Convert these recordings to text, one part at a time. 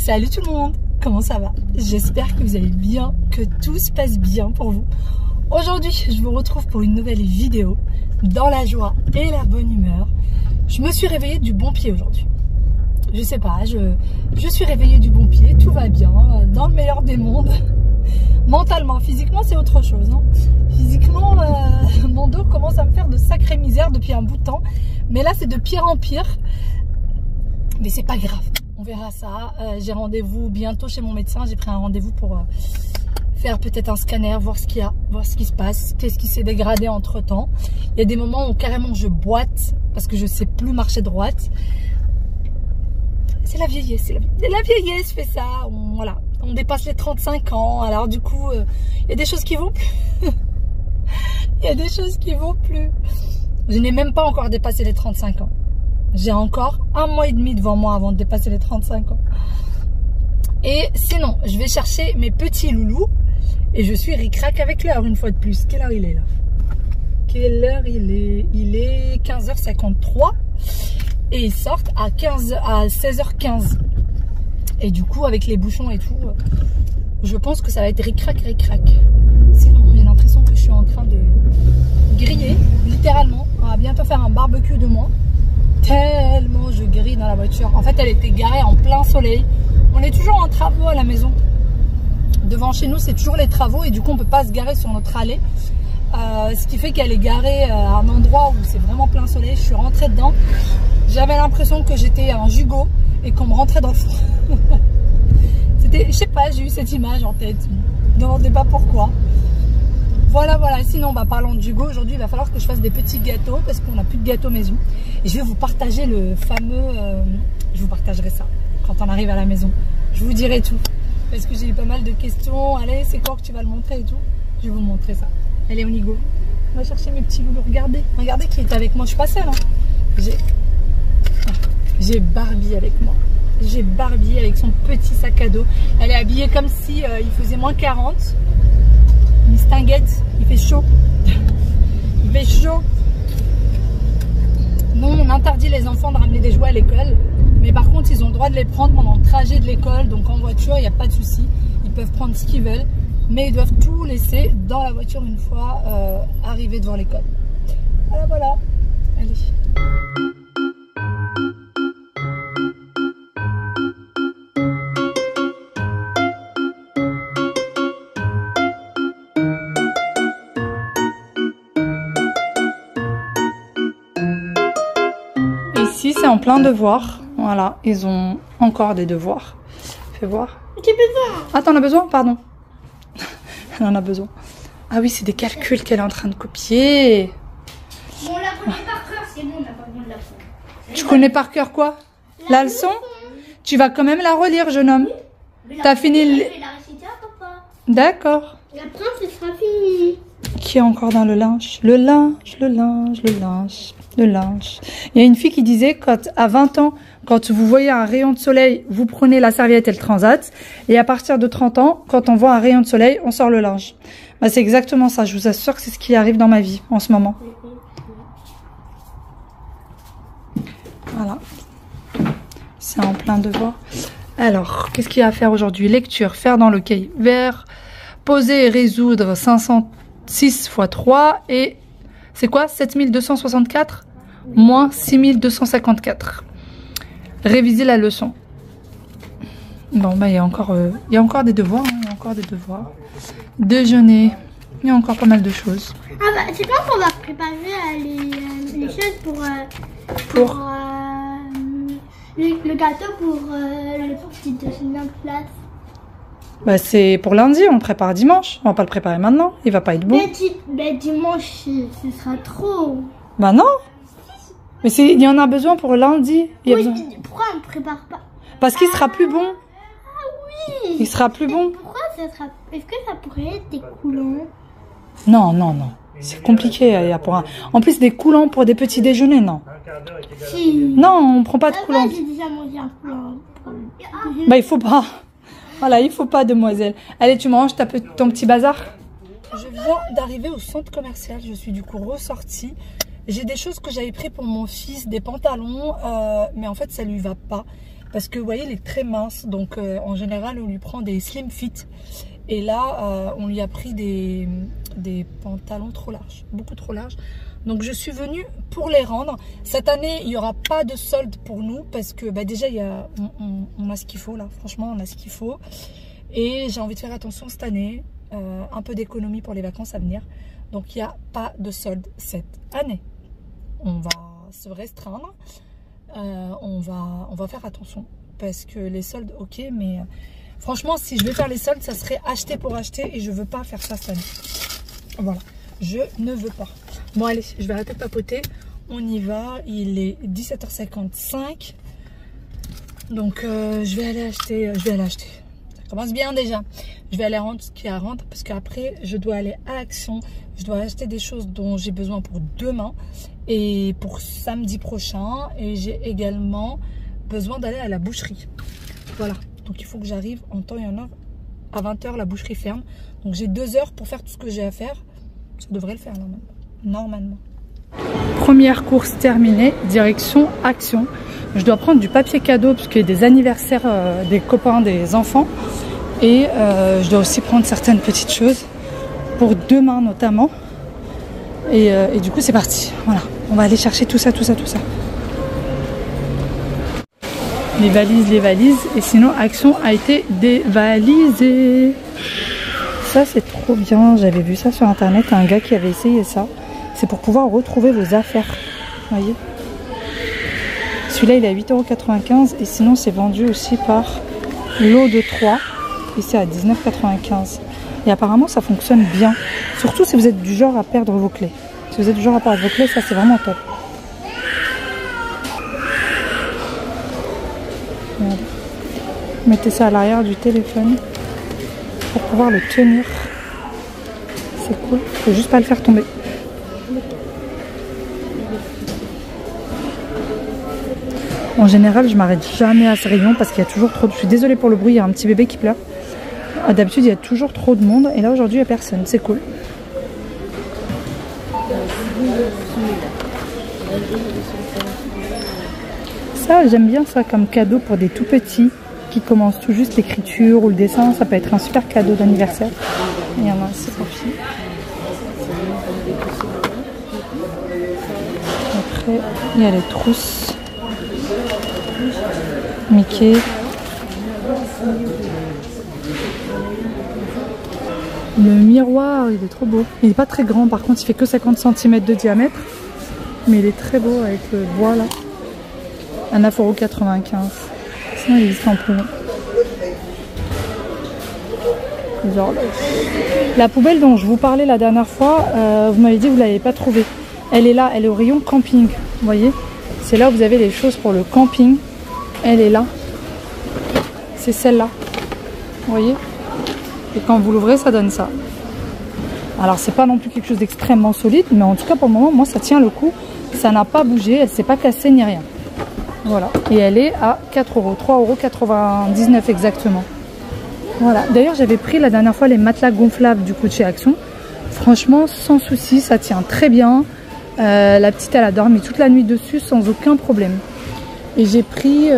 Salut tout le monde, comment ça va? J'espère que vous allez bien, que tout se passe bien pour vous. Aujourd'hui, je vous retrouve pour une nouvelle vidéo dans la joie et la bonne humeur. Je me suis réveillée du bon pied aujourd'hui. Je sais pas, je suis réveillée du bon pied, tout va bien, dans le meilleur des mondes. Mentalement, physiquement, c'est autre chose. Hein. Physiquement, mon dos commence à me faire de sacrée misère depuis un bout de temps. Mais là, c'est de pire en pire. Mais c'est pas grave, on verra ça. J'ai rendez-vous bientôt chez mon médecin. J'ai pris un rendez-vous pour faire peut-être un scanner, voir ce qu'il y a, voir ce qui se passe, qu'est-ce qui s'est dégradé entre temps. Il y a des moments où carrément je boite parce que je sais plus marcher droite. C'est la vieillesse, la vieillesse fait ça. Voilà, on dépasse les 35 ans. Alors du coup, il y a des choses qui vont plus. Il y a des choses qui vont plus. Je n'ai même pas encore dépassé les 35 ans. J'ai encore 1 mois et demi devant moi avant de dépasser les 35 ans. Et sinon, je vais chercher mes petits loulous. Et je suis ric-rac avec l'heure une fois de plus. Quelle heure il est là? Quelle heure il est? Il est 15h53. Et ils sortent à 16h15. Et du coup, avec les bouchons et tout, je pense que ça va être ric-rac, ric-rac. Sinon, j'ai l'impression que je suis en train de griller, littéralement. On va bientôt faire un barbecue de moi. Tellement je grille dans la voiture. En fait, elle était garée en plein soleil. On est toujours en travaux à la maison. Devant chez nous, c'est toujours les travaux. Et du coup, on ne peut pas se garer sur notre allée. Ce qui fait qu'elle est garée à un endroit où c'est vraiment plein soleil. Je suis rentrée dedans. J'avais l'impression que j'étais un jugot et qu'on me rentrait dans le four. C'était, je sais pas, j'ai eu cette image en tête. Ne me demandez pas pourquoi. Voilà, voilà. Sinon, parlons de jugot. Aujourd'hui, il va falloir que je fasse des petits gâteaux parce qu'on n'a plus de gâteau maison. Et je vais vous partager le fameux... je vous partagerai ça quand on arrive à la maison. Je vous dirai tout. Parce que j'ai eu pas mal de questions. Allez, c'est quand que tu vas le montrer et tout? Je vais vous montrer ça. Allez, on y go. On va chercher mes petits loulous. Regardez. Regardez qui est avec moi. Je suis pas seule. Hein. J'ai Barbie avec moi. J'ai Barbie avec son petit sac à dos. Elle est habillée comme si il faisait moins 40. Miss Tinguette, il fait chaud. Il fait chaud. Non, on interdit les enfants de ramener des jouets à l'école. Mais par contre, ils ont le droit de les prendre pendant le trajet de l'école. Donc en voiture, il n'y a pas de souci. Ils peuvent prendre ce qu'ils veulent. Mais ils doivent tout laisser dans la voiture une fois arrivés devant l'école. Voilà, voilà. Allez. Ici, c'est en plein devoir. Voilà, ils ont encore des devoirs. Fais voir. J'ai besoin. Ah, t'en as besoin? Pardon. Elle en a besoin. Ah oui, c'est des calculs qu'elle est en train de copier. Bon, on la connaît par cœur, c'est bon, on n'a pas besoin de la prendre. Tu connais par cœur quoi? La leçon? Tu vas quand même la relire, jeune homme. T'as fini le... Je vais la réciter à papa. D'accord. Et après, ce sera fini. Qui est encore dans le linge? Le linge, le linge, le linge, le linge. Il y a une fille qui disait à 20 ans, quand vous voyez un rayon de soleil, vous prenez la serviette et le transat. Et à partir de 30 ans, quand on voit un rayon de soleil, on sort le linge. C'est exactement ça. Je vous assure que c'est ce qui arrive dans ma vie en ce moment. Voilà. C'est en plein devoir. Alors, qu'est-ce qu'il y a à faire aujourd'hui? Lecture, faire dans le cahier vert, poser et résoudre 506 x 3 et c'est quoi? 7264 moins 6254. Réviser la leçon. Bon, il y a encore des devoirs. Il y a encore des devoirs. Déjeuner. Il y a encore pas mal de choses. Ah c'est quand qu'on va préparer les choses pour le gâteau pour le petit déjeuner en classe. C'est pour lundi, on le prépare dimanche. On va pas le préparer maintenant. Il va pas être bon. Mais dimanche, ce sera trop. Bah non. Mais il y en a besoin pour lundi. Pourquoi on ne prépare pas? Parce qu'il sera plus bon. Ah oui. Il sera plus bon. Pourquoi ça sera... Est-ce que ça pourrait être des coulants? Non, non, non. C'est compliqué. En plus, des coulants pour des petits déjeuners, non. Si. Non, on prend pas de coulants. J'ai déjà mangé un coulant. Il faut pas. Voilà, il faut pas, demoiselle. Allez, tu manges ton petit bazar. Je viens d'arriver au centre commercial. Je suis du coup ressortie. J'ai des choses que j'avais pris pour mon fils, des pantalons, mais en fait ça lui va pas. parce que vous voyez, il est très mince. Donc en général, on lui prend des slim fit. Et là, on lui a pris des pantalons trop larges, beaucoup trop larges. Donc je suis venue pour les rendre. Cette année, il n'y aura pas de solde pour nous parce que déjà, on a ce qu'il faut là. Franchement, on a ce qu'il faut. Et j'ai envie de faire attention cette année. Un peu d'économie pour les vacances à venir. Donc il n'y a pas de solde cette année. On va se restreindre. On va faire attention. Parce que les soldes, ok, mais franchement, si je vais faire les soldes, ça serait acheter pour acheter. Et je ne veux pas faire ça cette année. Voilà. Je ne veux pas. Bon allez, je vais arrêter de papoter. On y va. Il est 17h55. Donc je vais aller acheter. Ça commence bien déjà. Je vais aller rendre ce qu'il y a à rendre. Parce qu'après, je dois aller à Action. Je dois acheter des choses dont j'ai besoin pour demain. Et pour samedi prochain. Et j'ai également besoin d'aller à la boucherie. Voilà. Donc il faut que j'arrive en temps et en heure. À 20 h, la boucherie ferme. Donc j'ai 2 heures pour faire tout ce que j'ai à faire. Ça devrait le faire normalement. Première course terminée, direction Action. Je dois prendre du papier cadeau parce qu'il y a des anniversaires des copains des enfants. Et je dois aussi prendre certaines petites choses pour demain notamment. Et du coup c'est parti. Voilà, on va aller chercher tout ça. Les valises. Et sinon Action a été dévalisée. Ça c'est trop bien, j'avais vu ça sur internet, un gars qui avait essayé ça. C'est pour pouvoir retrouver vos affaires, vous voyez. Celui-là il est à 8,95 € et sinon c'est vendu aussi par lot de 3 et c'est à 19,95 €. Et apparemment ça fonctionne bien, surtout si vous êtes du genre à perdre vos clés. Si vous êtes du genre à perdre vos clés, ça c'est vraiment top. Voilà. Mettez ça à l'arrière du téléphone. Pour pouvoir le tenir, c'est cool, faut juste pas le faire tomber. En général, je m'arrête jamais à ce rayon parce qu'il y a toujours trop de... Je suis désolée pour le bruit, il y a un petit bébé qui pleure. D'habitude, il y a toujours trop de monde et là aujourd'hui, il n'y a personne, c'est cool. Ça, j'aime bien ça comme cadeau pour des tout petits qui commencent tout juste l'écriture ou le dessin, ça peut être un super cadeau d'anniversaire. Il y en a assez pour filles. Après, il y a les trousses. Mickey. Le miroir, il est trop beau. Il n'est pas très grand, par contre, il fait que 50 cm de diamètre. Mais il est très beau avec le bois là. À 9,95 €. Sinon, il existe en plus long. La poubelle dont je vous parlais la dernière fois, vous m'avez dit que vous ne l'avez pas trouvée. Elle est là, elle est au rayon camping. Vous voyez, c'est là où vous avez les choses pour le camping. Elle est là. C'est celle-là. Vous voyez? Et quand vous l'ouvrez, ça donne ça. Alors, c'est pas non plus quelque chose d'extrêmement solide, mais en tout cas, pour le moment, moi, ça tient le coup. Ça n'a pas bougé, elle ne s'est pas cassée ni rien. Voilà, et elle est à 4 €, 3,99 € exactement. Voilà, d'ailleurs j'avais pris la dernière fois les matelas gonflables du coup de chez Action. Franchement, sans souci, ça tient très bien. La petite elle a dormi toute la nuit dessus sans aucun problème. Et j'ai pris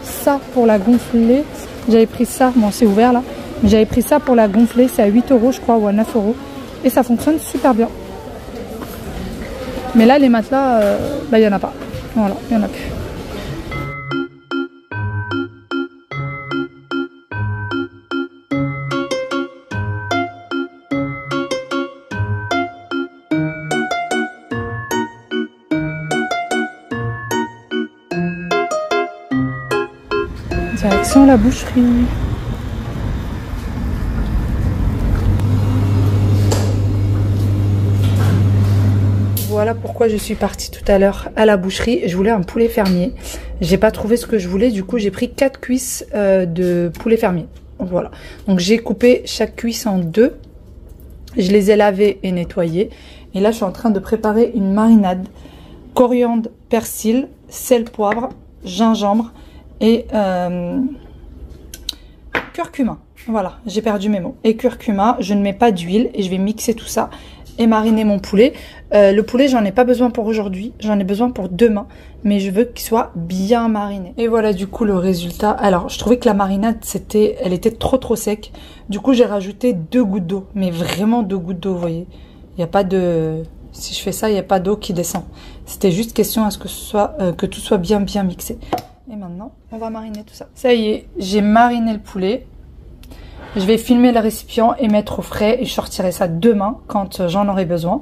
ça pour la gonfler. J'avais pris ça, bon c'est ouvert là. Mais j'avais pris ça pour la gonfler, c'est à 8 € je crois ou à 9 €. Et ça fonctionne super bien. Mais là les matelas, il n'y en a pas. Voilà, il n'y en a plus. Direction la boucherie. Voilà pourquoi je suis partie tout à l'heure à la boucherie. Je voulais un poulet fermier. J'ai pas trouvé ce que je voulais. Du coup, j'ai pris 4 cuisses de poulet fermier. Voilà. Donc, j'ai coupé chaque cuisse en 2. Je les ai lavées et nettoyées. Et là, je suis en train de préparer une marinade. Coriandre, persil, sel, poivre, gingembre et curcuma. Voilà, j'ai perdu mes mots. Et curcuma, je ne mets pas d'huile et je vais mixer tout ça. et mariner mon poulet. Le poulet, j'en ai pas besoin pour aujourd'hui, j'en ai besoin pour demain. Mais je veux qu'il soit bien mariné. Et voilà du coup le résultat. Alors je trouvais que la marinade, elle était trop sec. Du coup j'ai rajouté 2 gouttes d'eau. Mais vraiment 2 gouttes d'eau, vous voyez. Il n'y a pas de... Si je fais ça, il n'y a pas d'eau qui descend. C'était juste question à ce que tout soit bien mixé. Et maintenant, on va mariner tout ça. Ça y est, j'ai mariné le poulet. Je vais filmer le récipient et mettre au frais. Et je sortirai ça demain quand j'en aurai besoin.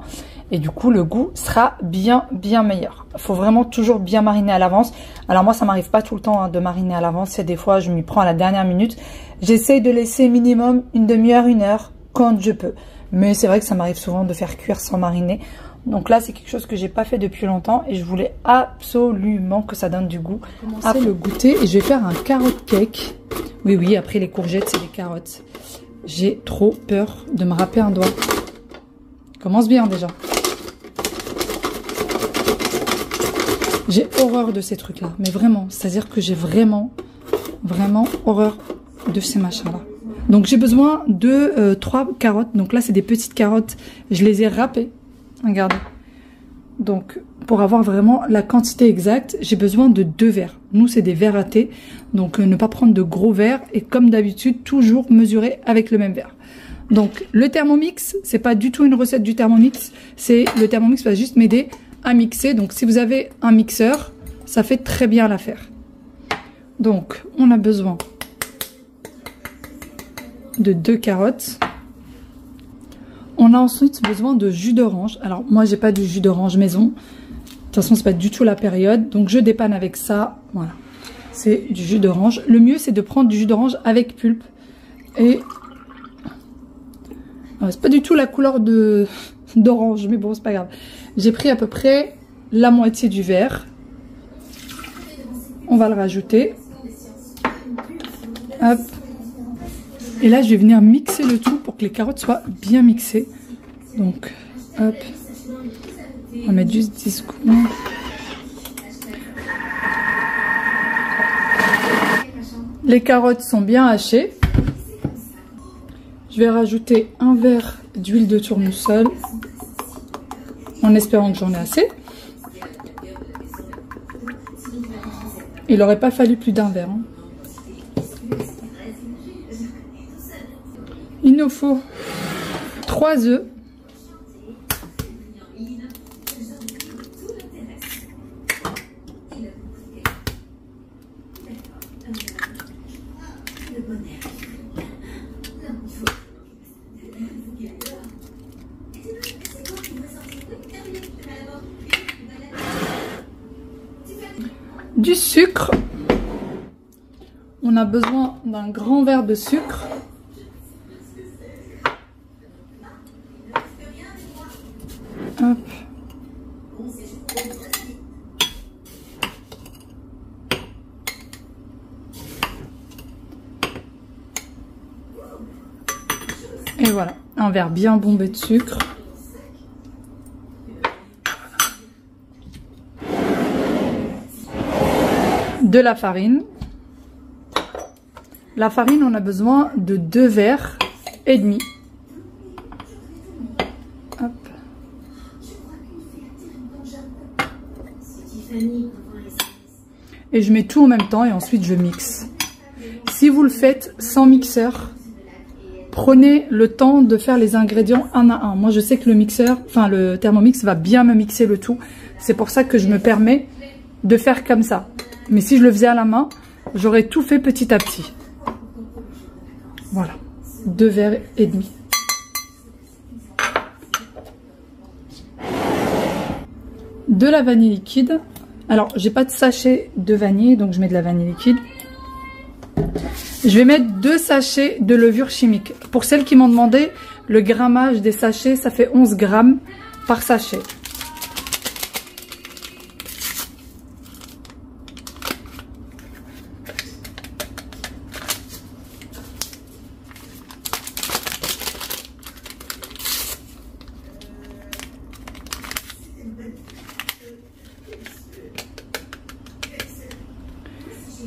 Et du coup, le goût sera bien meilleur. Il faut vraiment toujours bien mariner à l'avance. Alors moi, ça m'arrive pas tout le temps de mariner à l'avance. Et des fois, je m'y prends à la dernière minute. J'essaye de laisser minimum une demi-heure, 1 heure quand je peux. Mais c'est vrai que ça m'arrive souvent de faire cuire sans mariner. Donc là, c'est quelque chose que j'ai pas fait depuis longtemps. Et je voulais absolument que ça donne du goût. Après le goûter, et je vais faire un carrot cake. Oui, après les courgettes, c'est des carottes. J'ai trop peur de me râper un doigt. Commence bien déjà. J'ai horreur de ces trucs-là, mais vraiment, c'est-à-dire que j'ai vraiment horreur de ces machins-là. Donc j'ai besoin de 3 carottes. Donc là, c'est des petites carottes. Je les ai râpées. Regardez. Donc, pour avoir vraiment la quantité exacte, j'ai besoin de 2 verres. Nous, c'est des verres à thé. Donc, ne pas prendre de gros verres. Et comme d'habitude, toujours mesurer avec le même verre. Donc, le Thermomix, c'est pas du tout une recette du Thermomix. Le Thermomix va juste m'aider à mixer. Donc, si vous avez un mixeur, ça fait très bien l'affaire. Donc, on a besoin de 2 carottes. On a ensuite besoin de jus d'orange. Alors, moi, j'ai pas du jus d'orange maison. De toute façon, c'est pas du tout la période. Donc, je dépanne avec ça. Voilà. C'est du jus d'orange. Le mieux, c'est de prendre du jus d'orange avec pulpe. Et c'est pas du tout la couleur d'orange, mais bon, c'est pas grave. J'ai pris à peu près la moitié du verre. On va le rajouter. Hop. Et là, je vais venir mixer le tout pour que les carottes soient bien mixées. Donc, hop. On va mettre juste 10 secondes. Les carottes sont bien hachées. Je vais rajouter un verre d'huile de tournesol. En espérant que j'en ai assez. Il n'aurait pas fallu plus d'un verre. Il nous faut 3 œufs. Du sucre. On a besoin d'un grand verre de sucre. Hop. Et voilà, un verre bien bombé de sucre. De la farine. La farine, on a besoin de 2 verres et demi. Hop. Et je mets tout en même temps et ensuite je mixe. Si vous le faites sans mixeur, prenez le temps de faire les ingrédients un à un. Moi je sais que le Thermomix va bien me mixer le tout. C'est pour ça que je me permets de faire comme ça. Mais si je le faisais à la main, j'aurais tout fait petit à petit. Voilà, 2 verres et demi. De la vanille liquide. Alors, j'ai pas de sachet de vanille, donc je mets de la vanille liquide. Je vais mettre 2 sachets de levure chimique. Pour celles qui m'ont demandé, le grammage des sachets, ça fait 11 grammes par sachet.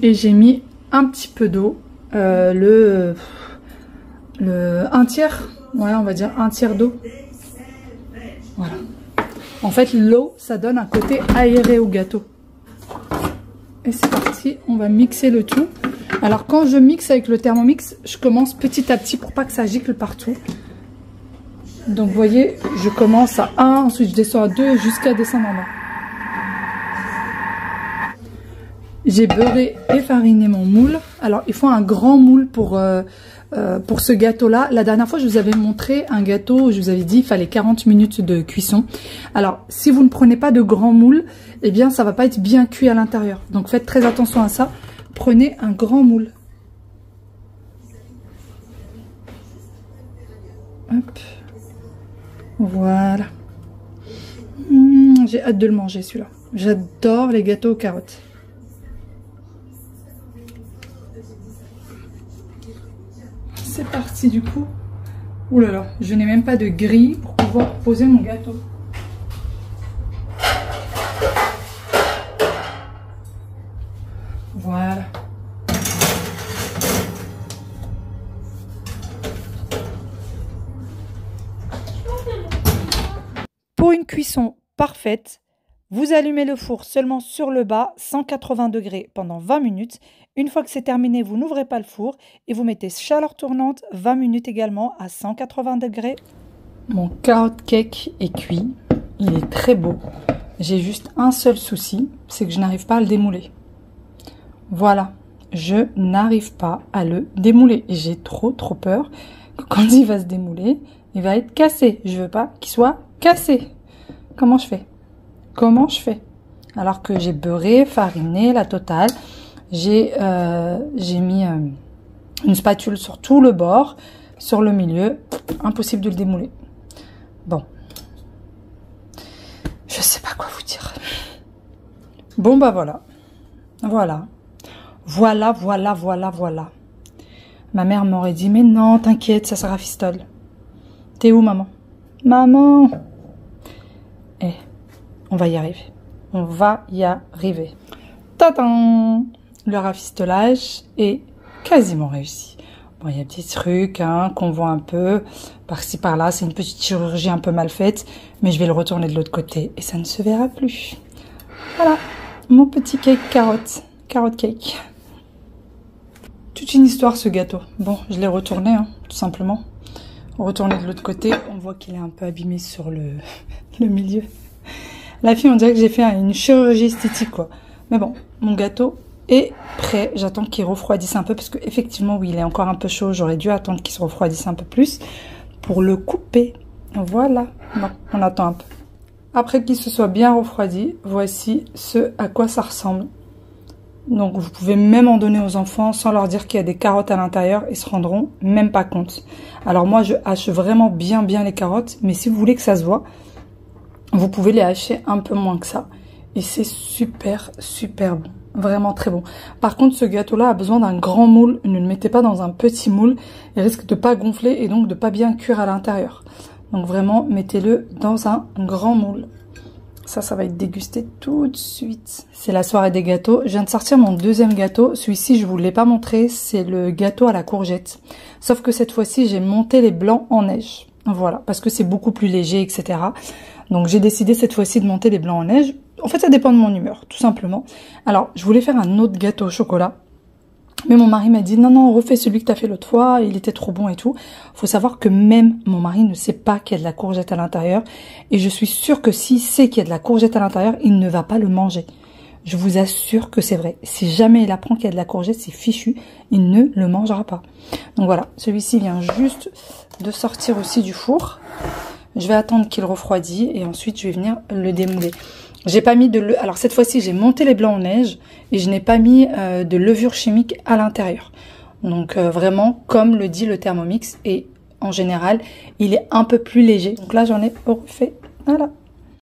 Et j'ai mis un petit peu d'eau, un tiers, ouais, on va dire un tiers d'eau. En fait, l'eau, ça donne un côté aéré au gâteau. Et c'est parti, on va mixer le tout. Alors quand je mixe avec le Thermomix, je commence petit à petit pour pas que ça gicle partout. Donc vous voyez, je commence à 1, ensuite je descends à 2 jusqu'à descendre en bas. J'ai beurré et fariné mon moule. Alors il faut un grand moule pour ce gâteau-là. La dernière fois, je vous avais montré un gâteau où je vous avais dit qu'il fallait 40 minutes de cuisson. Alors, si vous ne prenez pas de grand moule, eh bien, ça va pas être bien cuit à l'intérieur. Donc, faites très attention à ça. Prenez un grand moule. Hop. Voilà. J'ai hâte de le manger, celui-là. J'adore les gâteaux aux carottes. C'est parti du coup. Ouh là là, je n'ai même pas de grille pour pouvoir poser mon gâteau. Voilà. Pour une cuisson parfaite, vous allumez le four seulement sur le bas, 180 degrés pendant 20 minutes. Une fois que c'est terminé, vous n'ouvrez pas le four et vous mettez chaleur tournante, 20 minutes également à 180 degrés. Mon carrot cake est cuit, il est très beau. J'ai juste un seul souci, c'est que je n'arrive pas à le démouler. Voilà, je n'arrive pas à le démouler. J'ai trop peur que quand il va se démouler, il va être cassé. Je veux pas qu'il soit cassé. Comment je fais? Comment je fais? Alors que j'ai beurré, fariné, la totale. J'ai mis une spatule sur tout le bord, sur le milieu. Impossible de le démouler. Bon. Je sais pas quoi vous dire. Bon bah voilà. Voilà. Voilà. Ma mère m'aurait dit, mais non, t'inquiète, ça sera rafistole. T'es où, maman? Maman! Eh, on va y arriver. On va y arriver. Tadam! Le rafistolage est quasiment réussi. Bon, il y a des petits trucs qu'on voit un peu par-ci par-là. C'est une petite chirurgie un peu mal faite, mais je vais le retourner de l'autre côté et ça ne se verra plus. Voilà, mon petit cake carotte. Carrot cake. Toute une histoire ce gâteau. Bon, je l'ai retourné, tout simplement. Retourné de l'autre côté, on voit qu'il est un peu abîmé sur le milieu. La fille, on dirait que j'ai fait une chirurgie esthétique, quoi. Mais bon, mon gâteau est prêt. J'attends qu'il refroidisse un peu parce que effectivement, oui, il est encore un peu chaud. J'aurais dû attendre qu'il se refroidisse un peu plus pour le couper. Voilà. Bon, on attend un peu. Après qu'il se soit bien refroidi, voici ce à quoi ça ressemble. Donc vous pouvez même en donner aux enfants sans leur dire qu'il y a des carottes à l'intérieur. Ils se rendront même pas compte. Alors moi, je hache vraiment bien les carottes. Mais si vous voulez que ça se voit, vous pouvez les hacher un peu moins que ça. Et c'est super bon. Vraiment très bon. Par contre, ce gâteau-là a besoin d'un grand moule. Ne le mettez pas dans un petit moule. Il risque de pas gonfler et donc de pas bien cuire à l'intérieur. Donc vraiment, mettez-le dans un grand moule. Ça va être dégusté tout de suite. C'est la soirée des gâteaux. Je viens de sortir mon deuxième gâteau. Celui-ci, je vous l'ai pas montré. C'est le gâteau à la courgette. Sauf que cette fois-ci, j'ai monté les blancs en neige. Voilà, parce que c'est beaucoup plus léger, etc. Donc j'ai décidé cette fois-ci de monter les blancs en neige. En fait, ça dépend de mon humeur, tout simplement. Alors, je voulais faire un autre gâteau au chocolat. Mais mon mari m'a dit, non, refais celui que tu as fait l'autre fois, il était trop bon et tout. Faut savoir que même mon mari ne sait pas qu'il y a de la courgette à l'intérieur. Et je suis sûre que s'il sait qu'il y a de la courgette à l'intérieur, il ne va pas le manger. Je vous assure que c'est vrai. Si jamais il apprend qu'il y a de la courgette, c'est fichu, il ne le mangera pas. Donc voilà, celui-ci vient juste de sortir aussi du four. Je vais attendre qu'il refroidisse et ensuite je vais venir le démouler. J'ai pas mis de... Alors cette fois-ci, j'ai monté les blancs en neige et je n'ai pas mis de levure chimique à l'intérieur. Donc vraiment, comme le dit le Thermomix, et en général, il est un peu plus léger. Donc là, j'en ai refait. Voilà.